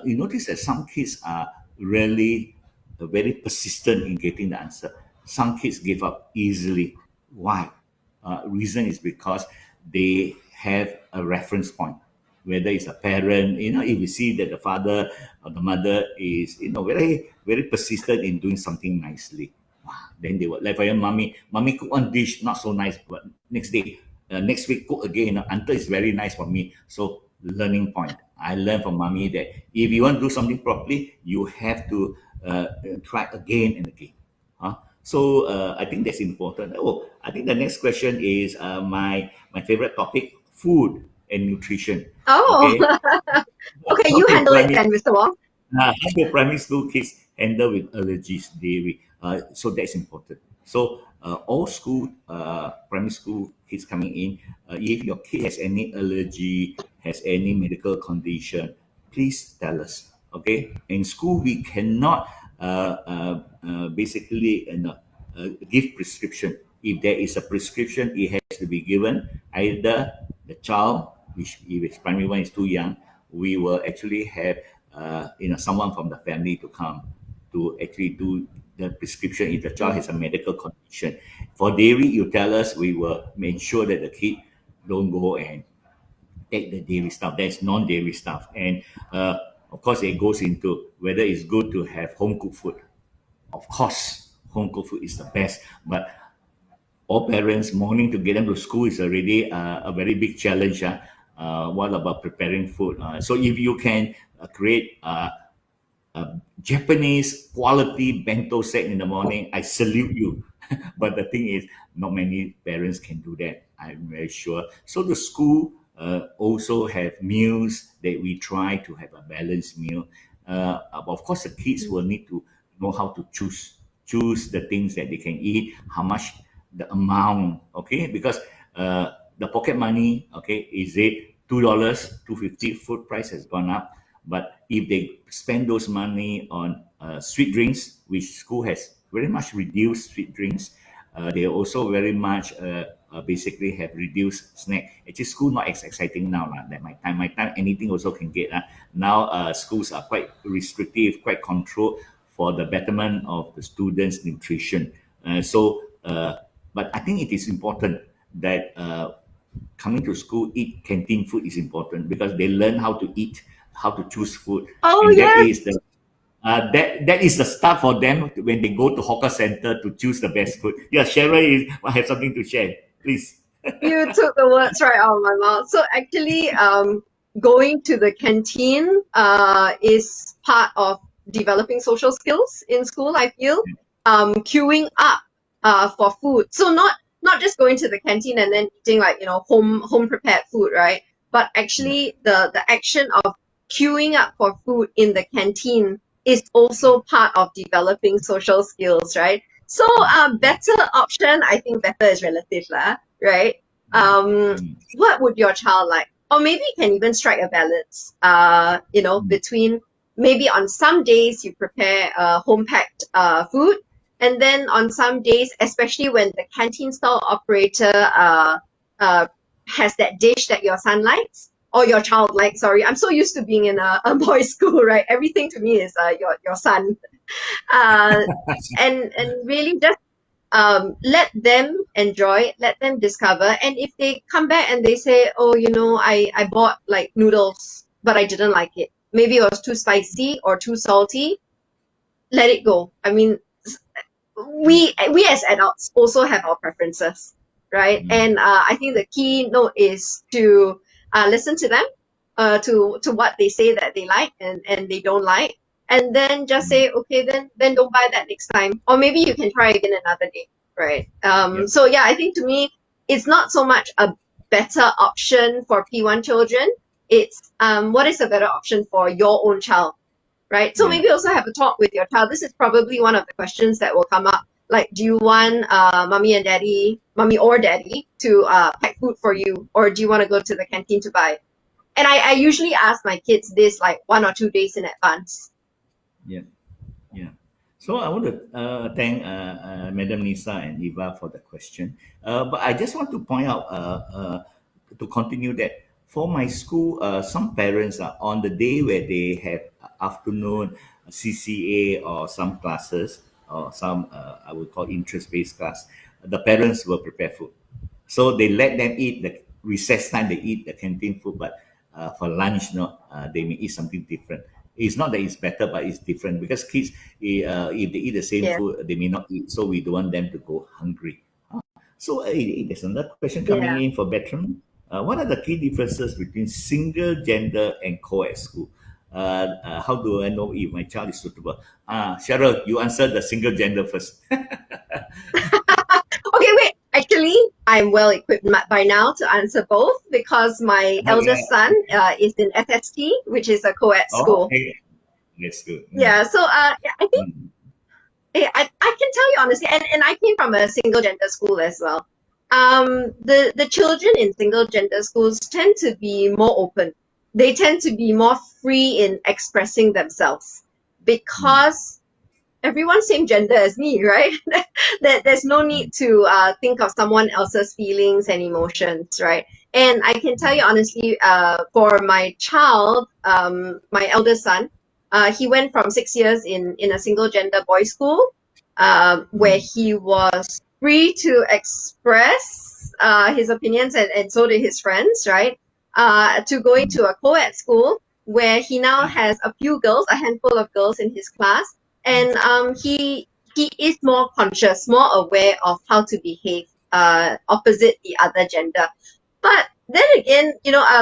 You notice that some kids are really very persistent in getting the answer. Some kids give up easily. Why? Reason is because they have a reference point, whether it's a parent, if you see that the father or the mother is, very, very persistent in doing something nicely. Wow, then they will, like for your mommy cook one dish, not so nice, but next week cook again, until it's very nice for me. So learning point. I learned from mommy that if you want to do something properly, you have to try again and again. So I think that's important. Oh, I think the next question is my favorite topic: food and nutrition. Oh, Okay, okay, how you do handle it primary then, Mr. Wong. how do primary school kids handle with allergies, dairy? So that's important. So all school, primary school kids coming in, if your kid has any allergy, has any medical condition, please tell us. Okay, in school we cannot basically give prescription. If there is a prescription, it has to be given either the child, which if it's primary one is too young, we will actually have someone from the family to come to actually do the prescription if the child has a medical condition. For dairy, you tell us, we will make sure that the kid don't go and take the dairy stuff. That's non-dairy stuff. And of course, it goes into whether it's good to have home cooked food. Of course, home cooked food is the best, but all parents morning to get them to school is already a very big challenge. What about preparing food? So if you can create Japanese quality bento set in the morning, I salute you. But the thing is, not many parents can do that. I'm very sure. So the school also have meals that we try to have a balanced meal. Of course, the kids will need to know how to choose the things that they can eat, how much the amount, okay? Because the pocket money, okay, is it $2, 250? Food price has gone up. But if they spend those money on sweet drinks, which school has very much reduced sweet drinks, they also very much basically have reduced snack. Actually, school not as exciting now. Like my time, anything also can get. Now schools are quite restrictive, quite controlled for the betterment of the students' nutrition. But I think it is important that coming to school, eat canteen food is important because they learn how to eat, how to choose food, Oh, and yes, that is the start for them when they go to hawker center to choose the best food. Yeah, Cheryl I have something to share, please. you took the words right out of my mouth. So actually, going to the canteen is part of developing social skills in school, I feel. Queuing up for food. So not just going to the canteen and then eating like home prepared food, right? but actually the action of queuing up for food in the canteen is also part of developing social skills, right? So, better option, I think better is relative, lah, right? What would your child like? Or maybe you can even strike a balance, between maybe on some days you prepare home packed food, and then on some days, especially when the canteen style operator uh, has that dish that your son likes or your child likes. Sorry, I'm so used to being in a boys' school, right? Everything to me is your son, uh, and really just let them enjoy, let them discover. And if they come back and they say, oh, I bought like noodles, but I didn't like it. Maybe it was too spicy or too salty. Let it go. I mean, we as adults also have our preferences, right? And I think the key note is to listen to them, to what they say that they like and they don't like, and then just say, okay, then don't buy that next time, or maybe you can try again another day, right? Yep. So yeah, I think to me, it's not so much a better option for P1 children. It's what is a better option for your own child, right? So Yeah. maybe also have a talk with your child. This is probably one of the questions that will come up. Like, do you want mommy or daddy to pack food for you, or do you want to go to the canteen to buy? And I usually ask my kids this like 1 or 2 days in advance. Yeah. Yeah. So I want to thank Madam Nisa and Eva for the question. But I just want to point out, to continue that, for my school, some parents are on the day where they have afternoon CCA or some classes or some, I would call interest-based class, the parents will prepare food. So they let them eat the recess time. They eat the canteen food, but for lunch, they may eat something different. It's not that it's better, but it's different because kids, if they eat the same Yeah, food, they may not eat. So we don't want them to go hungry. So there's another question coming yeah. in for Bertram. What are the key differences between single gender and co-ed school? How do I know if my child is suitable? Cheryl, you answer the single gender first. Okay, wait. Actually, I'm well equipped by now to answer both because my Oh, yeah. eldest son is in FST, which is a co-ed Oh, school. okay. That's good. Yeah, so yeah, I think Mm. I can tell you honestly, and I came from a single gender school as well. The children in single gender schools tend to be more open. They tend to be more free in expressing themselves Mm. because everyone's same gender as me, right? There's no need to think of someone else's feelings and emotions, right? And I can tell you honestly, for my child, my eldest son, he went from 6 years in a single gender boys' school, where Mm. he was free to express his opinions, and so did his friends, right? To going Mm. to a co-ed school where he now has a few girls, a handful of girls in his class, and he is more conscious, more aware of how to behave opposite the other gender. But then again,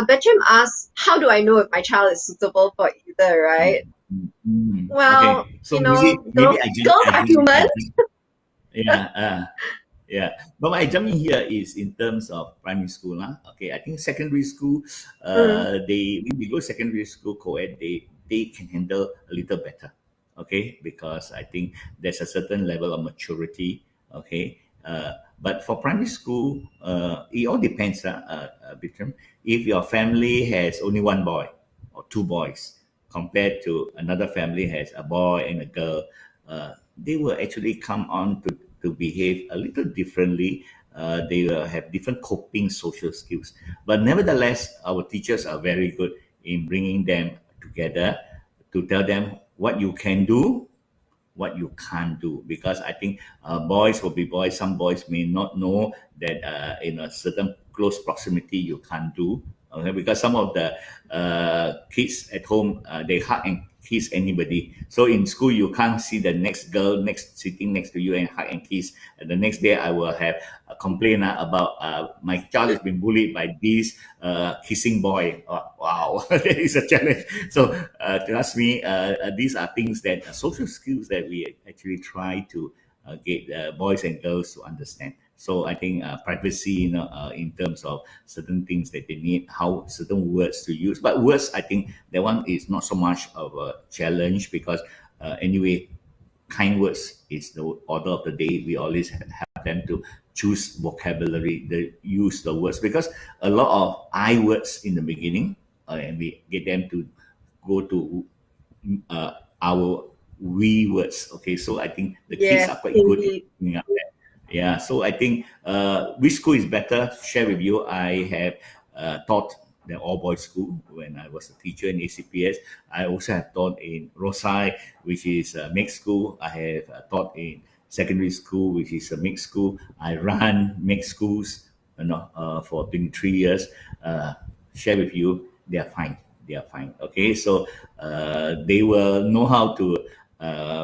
Bertram asks, how do I know if my child is suitable for either, right? Mm. Mm. Well, Okay, so maybe girls, I jump, girls are human. yeah, yeah. But my jump in here is in terms of primary school, huh? Okay, I think secondary school, Mm, they when we go secondary school co-ed, they can handle a little better, okay, because I think there's a certain level of maturity, okay. But for primary school, it all depends, Vikram. If your family has only one boy or two boys, compared to another family has a boy and a girl, they will actually come on to behave a little differently. They will have different coping social skills. But nevertheless, our teachers are very good in bringing them together to tell them what you can do, what you can't do, because I think boys will be boys. Some boys may not know that in a certain close proximity you can't do, okay, because some of the kids at home, they hug and kiss anybody. So in school you can't see the next girl next sitting next to you and hug and kiss, and the next day I will have a complaint about my child has been bullied by this kissing boy. Wow, that is a challenge. So trust me, these are things that social skills that we actually try to get boys and girls to understand. So I think privacy, in terms of certain things that they need, how certain words to use. But words, I think that one is not so much of a challenge because anyway, kind words is the order of the day. We always have them to choose vocabulary, the use the words because a lot of I words in the beginning, and we get them to go to uh, our we words. Okay, so I think the kids Yes, are quite good in indeed. picking up that. Yeah, so I think which school is better? To share with you, I have taught the all boys school when I was a teacher in ACPS. I also have taught in Rosai, which is a mixed school. I have taught in secondary school, which is a mixed school. I run mixed schools, for 23 years. Share with you, they are fine. They are fine. Okay, so they will know how to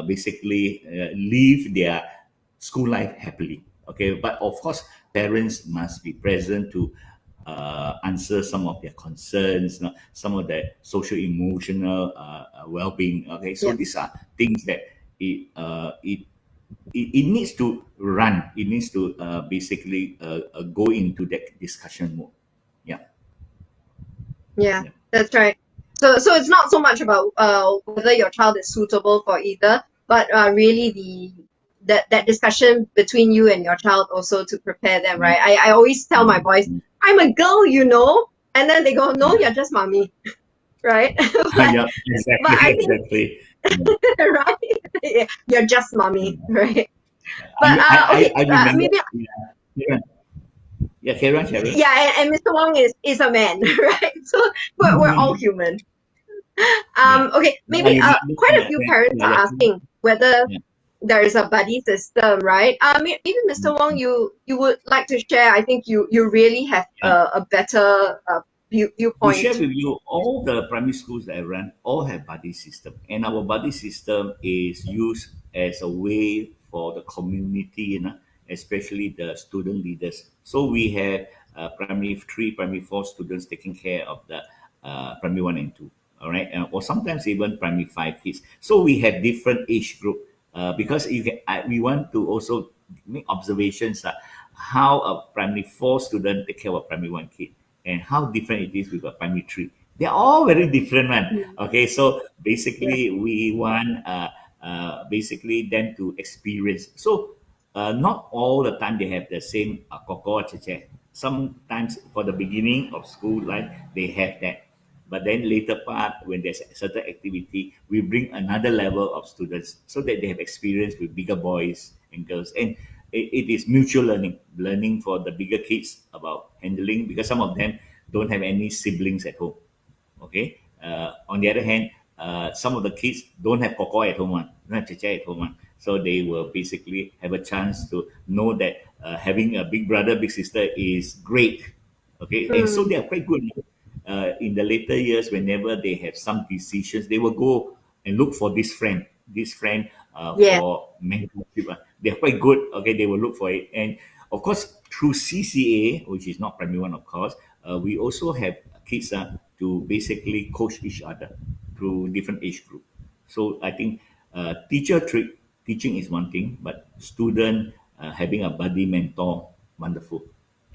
basically live their school life happily. Okay, but of course, parents must be present to answer some of their concerns, some of their social emotional well-being. Okay, so Yeah. these are things that it needs to run. It needs to basically go into that discussion mode. Yeah, Yeah, yeah, that's right. So it's not so much about whether your child is suitable for either, but really that discussion between you and your child also to prepare them, right? I always tell my boys, I'm a girl, and then they go, no, you're just mommy, right? but yeah, but exactly, I think exactly. right, yeah, you're just mommy, right? But I okay, remember. maybe Yeah, yeah, carry on, Sherry. yeah, and Mr. Wong is a man, right? So we're all human. Yeah. Okay, Yeah, I maybe remember. quite a Yeah, few yeah, parents yeah, are yeah. asking whether Yeah. there is a buddy system, right? Maybe Mr. Wong, you would like to share. I think you really have Yeah. a better To share viewpoint. with you, all the primary schools that I run all have buddy system, and our buddy system is used as a way for the community, especially the student leaders. So we have primary three, primary four students taking care of the primary one and two. All right, or sometimes even primary five kids. So we have different age group because we want to also make observations how a primary four student take care of a primary one kid and how different it is with a primary three. They're all very different, man. Mm. Okay, so Yeah. basically we want basically them to experience. So not all the time they have the same koko cheche. Sometimes for the beginning of school life they have that, but then later part when there's a certain activity, we bring another level of students so that they have experience with bigger boys and girls, and it is mutual learning for the bigger kids about handling because some of them don't have any siblings at home. Okay. On the other hand, some of the kids don't have koko at home, don't have chicha at home. So they will basically have a chance to know that having a big brother, big sister is great. Okay. And so Mm. they are quite good. In the later years, whenever they have some decisions, they will go and look for this friend Yeah. for mentorship. They're quite good. Okay. They will look for it. And of course, through CCA, which is not primary one, of course, we also have kids to basically coach each other through different age group. So I think teaching is one thing, but student having a buddy mentor, wonderful.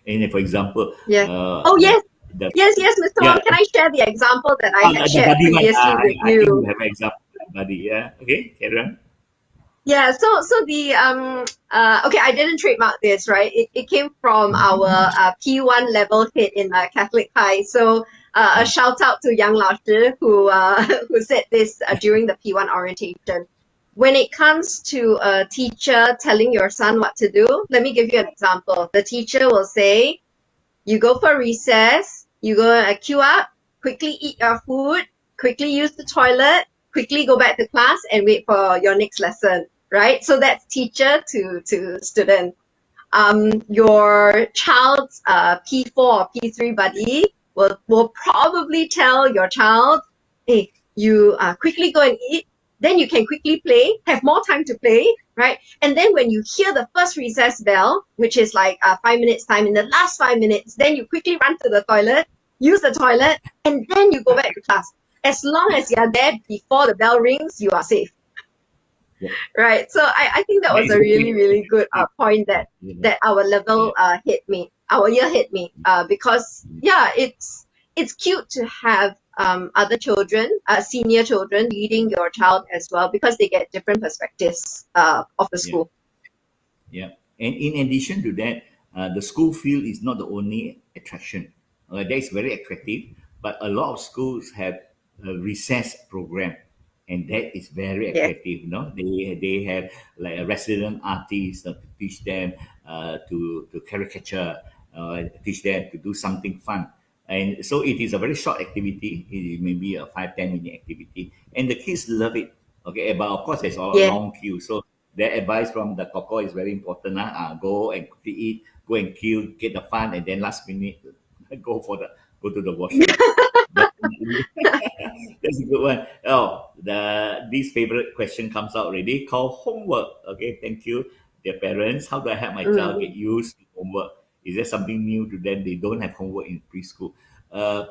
And for example, Yeah. Oh yes. the Yes, Mr. yeah, Wong. Can I share the example that I had the shared buddy one. previously with I think you you? have an example of that buddy. Yeah. Okay, carry on. Yeah, so the okay, I didn't trademark this, right? It came from our P1 level hit in Catholic High. So a shout out to Yang Lao Shi who who said this during the P1 orientation. When it comes to a teacher telling your son what to do, let me give you an example. The teacher will say, you go for recess, you go queue up, quickly eat your food, quickly use the toilet, quickly go back to class and wait for your next lesson, right? So that's teacher to student. Your child's P4 or P3 buddy will probably tell your child, hey, you quickly go and eat, then you can quickly play, have more time to play, right? And then when you hear the first recess bell, which is like 5 minutes time, in the last 5 minutes, then you quickly run to the toilet, use the toilet, and then you go back to class. As long as you're there before the bell rings, you are safe. Yeah. right? So I think that That was is a really, okay. really good Okay. point that You know. our Yeah. level hit me, our year hit me, because yeah, it's cute to have other children, senior children leading your child as well, because they get different perspectives of the Yeah. school. Yeah. And in addition to that, the school field is not the only attraction. That is very attractive, but a lot of schools have a recess program, and that is very Yeah. attractive. You know, they have like a resident artist to teach them to caricature, teach them to do something fun. And so it is a very short activity. It may be a 5-10 minute activity, and the kids love it. Okay, but of course there's a Yeah. long queue. So their advice from the Coco is very important. Go and quickly eat, go and queue, get the fun, and then last minute go to the washroom. Definitely. That's a good one. Oh, this favorite question comes out already called homework. Okay, thank you. Dear parents, how do I help my child get Mm. used to homework? Is there something new to them? They don't have homework in preschool.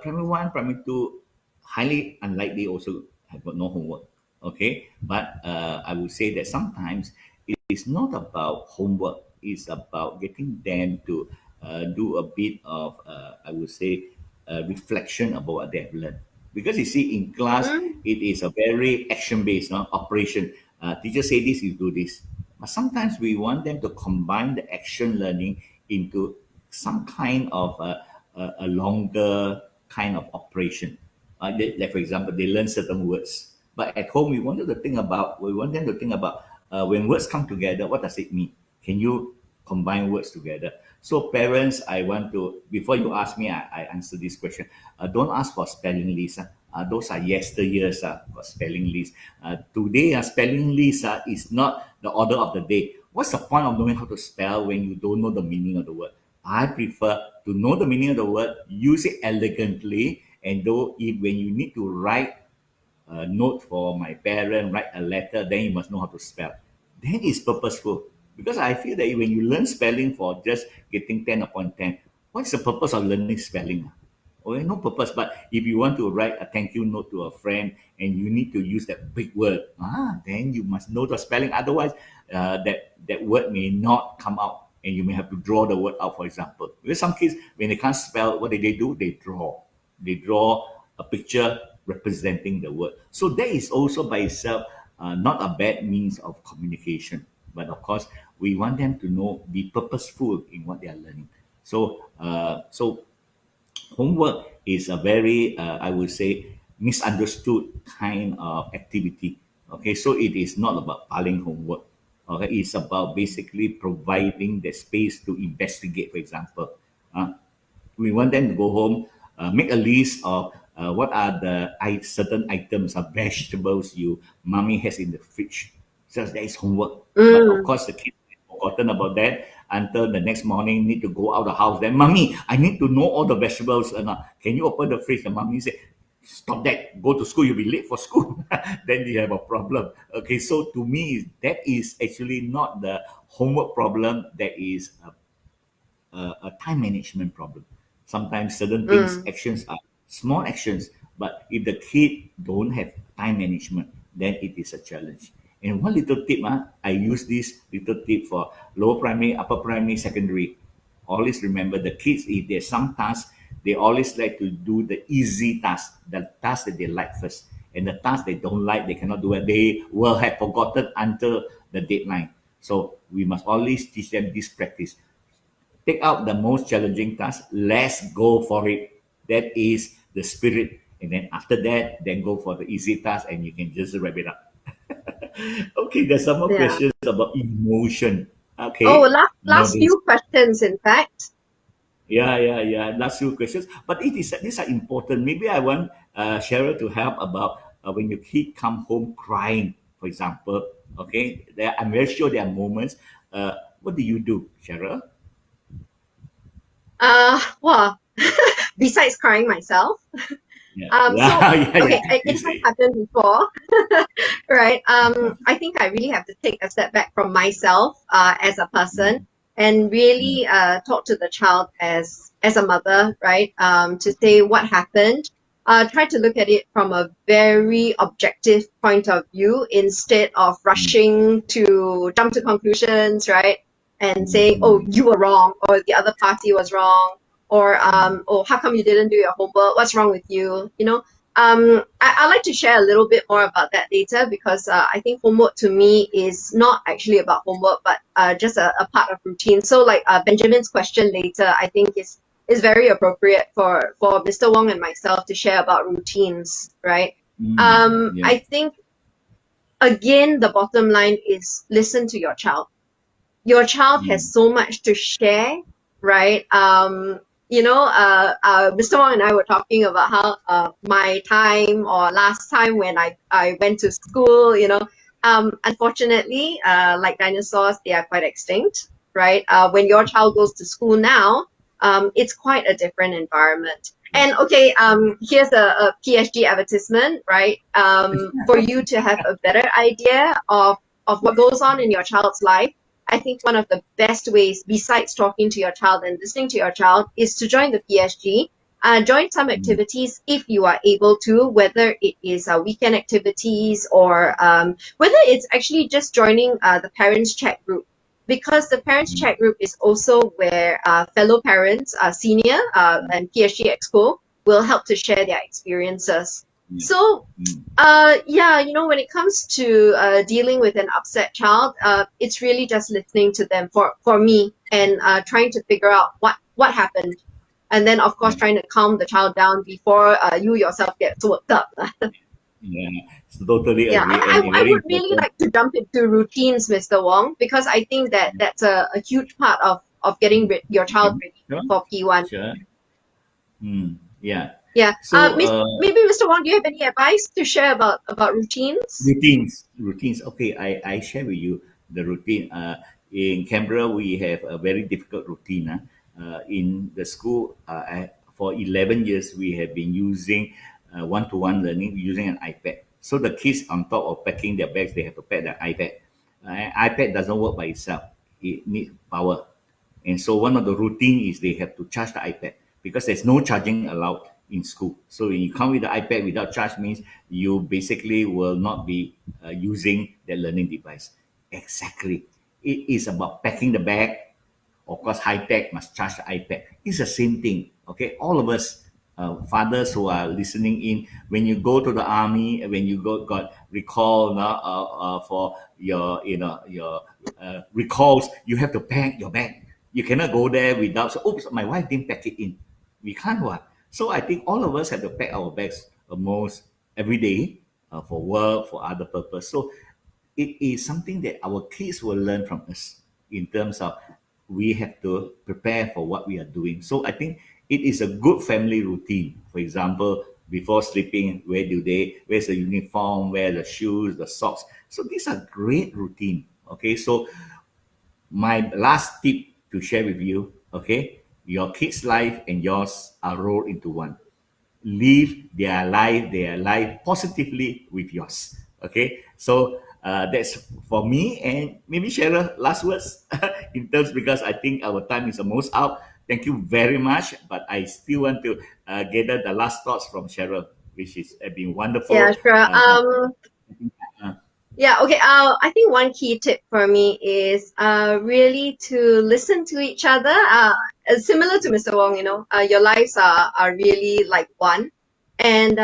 Primary one, primary two, highly unlikely also have got no homework. Okay, but I would say that sometimes it is not about homework. It's about getting them to do a bit of, I would say, reflection about what they have learned. Because you see, in class, Mm. it is a very action-based operation. Teacher say this, you do this. But sometimes we want them to combine the action learning into some kind of a longer kind of operation. Like for example, they learn certain words, but at home we want them to think about when words come together, what does it mean? Can you combine words together? So parents, I want to, before you ask me, I answer this question. Don't ask for spelling lists. Those are yesteryears for spelling lists. Today, spelling list is not the order of the day. What's the point of knowing how to spell when you don't know the meaning of the word? I prefer to know the meaning of the word, use it elegantly, and though if when you need to write a note for my parent, write a letter, then you must know how to spell. Then it's purposeful. Because I feel that when you learn spelling for just getting 10 upon 10, what's the purpose of learning spelling? Okay, no purpose. But if you want to write a thank you note to a friend and you need to use that big word, then you must know the spelling. Otherwise, that word may not come out and you may have to draw the word out, for example. Because some kids, when they can't spell, what do? They draw. They draw a picture representing the word. So that is also by itself not a bad means of communication. But of course, we want them to know, be purposeful in what they are learning. So homework is a very, I would say, misunderstood kind of activity. Okay, so it is not about piling homework. Okay, it's about basically providing the space to investigate, for example. We want them to go home, make a list of what are the certain items of vegetables you mommy has in the fridge. So that is homework. But of Mm. course, the kids have forgotten about that until the next morning need to go out the house. Then, mommy, I need to know all the vegetables. Can you open the fridge? And mommy said, stop that. Go to school. You'll be late for school. Then you have a problem. Okay, so to me, that is actually not the homework problem. That is a time management problem. Sometimes certain things, Mm. actions are small actions, but if the kid don't have time management, then it is a challenge. And one little tip, I use this little tip for lower primary, upper primary, secondary. Always remember the kids, if there's some task, they always like to do the easy task, the task that they like first. And the task they don't like, they cannot do it. They will have forgotten until the deadline. So we must always teach them this practice. Take out the most challenging task. Let's go for it. That is the spirit. And then after that, then go for the easy task and you can just wrap it up. Okay, there's some more Yeah. questions about emotion. Oh, Okay, now last this. few questions, in fact. Yeah. Last few questions. But these are important. Maybe I want Cheryl to help about when your kid come home crying, for example. Okay, I'm very sure there are moments. What do you do, Cheryl? Well, besides crying myself. Yeah, So yeah. okay, You it has say. happened before, right? I think I really have to take a step back from myself as a person and Mm, really talk to the child as a mother, right? To say what happened, try to look at it from a very objective point of view instead of rushing to jump to conclusions, right? And saying, oh, you were wrong, or the other party was wrong, or oh, how come you didn't do your homework? What's wrong with you? I'd like to share a little bit more about that later because I think homework to me is not actually about homework, but just a part of routine. So like Benjamin's question later, I think is very appropriate for Mr. Wong and myself to share about routines, right? I think, again, the bottom line is listen to your child. Your child has so much to share, right? Mr. Wong and I were talking about how my time or last time when I went to school, unfortunately, like dinosaurs, they are quite extinct, right? When your child goes to school now, it's quite a different environment. And okay, here's a PSG advertisement, right? For you to have a better idea of what goes on in your child's life, I think one of the best ways, besides talking to your child and listening to your child, is to join the PSG. Join some activities if you are able to, whether it is weekend activities or whether it's actually just joining the parents chat group. Because the parents chat group is also where fellow parents, senior and PSG Exco will help to share their experiences. So, when it comes to dealing with an upset child, it's really just listening to them for me and trying to figure out what happened. And then, of course, trying to calm the child down before you yourself get worked up. Yeah, totally agree. I would really like to jump into routines, Mr. Wong, because I think that's a huge part of getting your child ready for P1. Sure. Yeah. Yeah. So, maybe Mr. Wong, do you have any advice to share about routines? Routines. Okay, I share with you the routine. In Canberra, we have a very difficult routine. In the school, for 11 years, we have been using one-to-one learning using an iPad. So the kids, on top of packing their bags, they have to pack their iPad. iPad doesn't work by itself. It needs power. And so one of the routine is they have to charge the iPad because there's no charging allowed in school. So when you come with the iPad without charge means you basically will not be using the learning device. Exactly. It is about packing the bag. Of course, high tech must charge the iPad. It's the same thing. Okay, all of us fathers who are listening in, when you go to the army, when you got recall for your recalls, you have to pack your bag. You cannot go there without. So, oops, my wife didn't pack it in. We can't what. So I think all of us have to pack our bags almost every day for work, for other purpose. So it is something that our kids will learn from us in terms of we have to prepare for what we are doing. So I think it is a good family routine. For example, before sleeping, where's the uniform, where the shoes, the socks. So these are great routine. Okay, so my last tip to share with you, okay, your kids' life and yours are rolled into one. Live their life positively with yours. Okay, so that's for me, and maybe Cheryl, last words in terms, because I think our time is almost out. Thank you very much, but I still want to gather the last thoughts from Cheryl, which is been wonderful. Yeah, sure. Yeah, okay. I think one key tip for me is really to listen to each other. Similar to Mr. Wong, your lives are really like one. And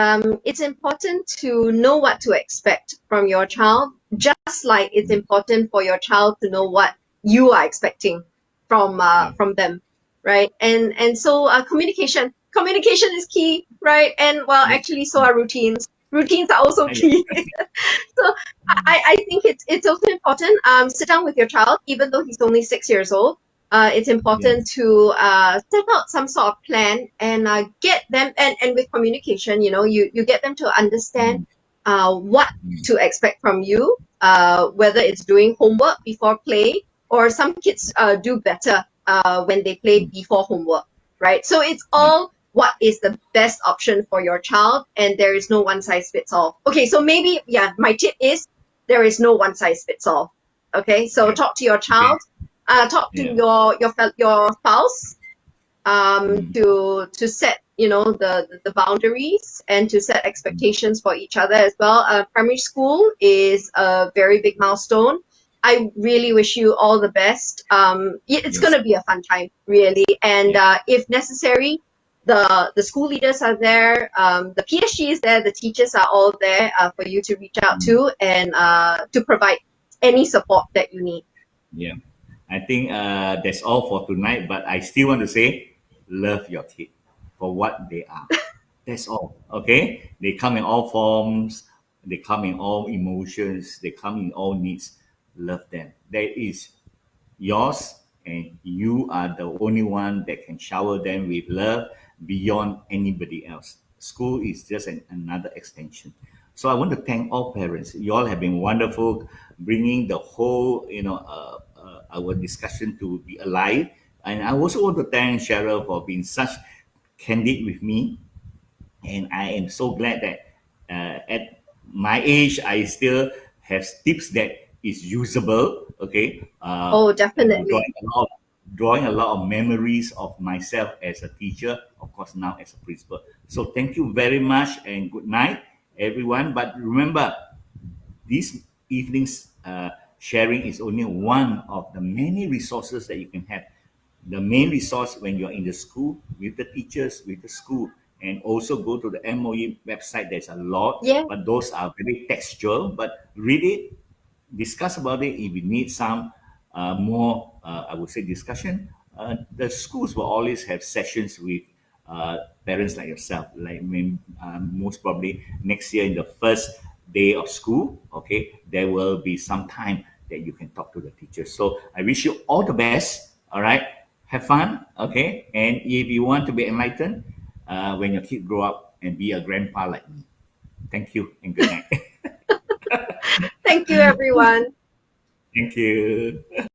it's important to know what to expect from your child, just like it's important for your child to know what you are expecting from them, right? And so communication is key, right? And well, actually, so are routines. Routines are also key. So I think it's also important. Sit down with your child, even though he's only 6 years old. It's important to set out some sort of plan and get them, and with communication, you get them to understand what to expect from you, whether it's doing homework before play, or some kids do better when they play before homework, right? So it's all what is the best option for your child, and there is no one size fits all. Okay, so maybe, my tip is there is no one size fits all. Okay, so talk to your child. Talk to your spouse to set the boundaries and to set expectations for each other as well. Primary school is a very big milestone. I really wish you all the best. It's Yes. going to be a fun time, really. And Yeah. if necessary, the school leaders are there, the PSG is there, the teachers are all there for you to reach out to and to provide any support that you need. Yeah. I think that's all for tonight, but I still want to say love your kid for what they are. That's all. Okay? They come in all forms, they come in all emotions, they come in all needs. Love them. That is yours, and you are the only one that can shower them with love beyond anybody else. School is just another extension. So I want to thank all parents. You all have been wonderful, bringing the whole, our discussion to be alive. And I also want to thank Cheryl for being such candid with me, and I am so glad that at my age I still have tips that is usable. Okay, Oh, definitely. drawing a lot of memories of myself as a teacher, of course now as a principal. So thank you very much and good night, everyone. But remember, this evening's sharing is only one of the many resources that you can have. The main resource when you're in the school, with the teachers, with the school, and also go to the MOE website. There's a lot, Yeah. but those are very textual. But read it, discuss about it. If you need some more, I would say, discussion, the schools will always have sessions with parents like yourself. Like most probably next year in the first day of school, okay, there will be some time that you can talk to the teachers. So I wish you all the best. All right, have fun, okay, and if you want to be enlightened when your kid grow up and be a grandpa like me. Thank you and good night. Thank you, everyone. Thank you.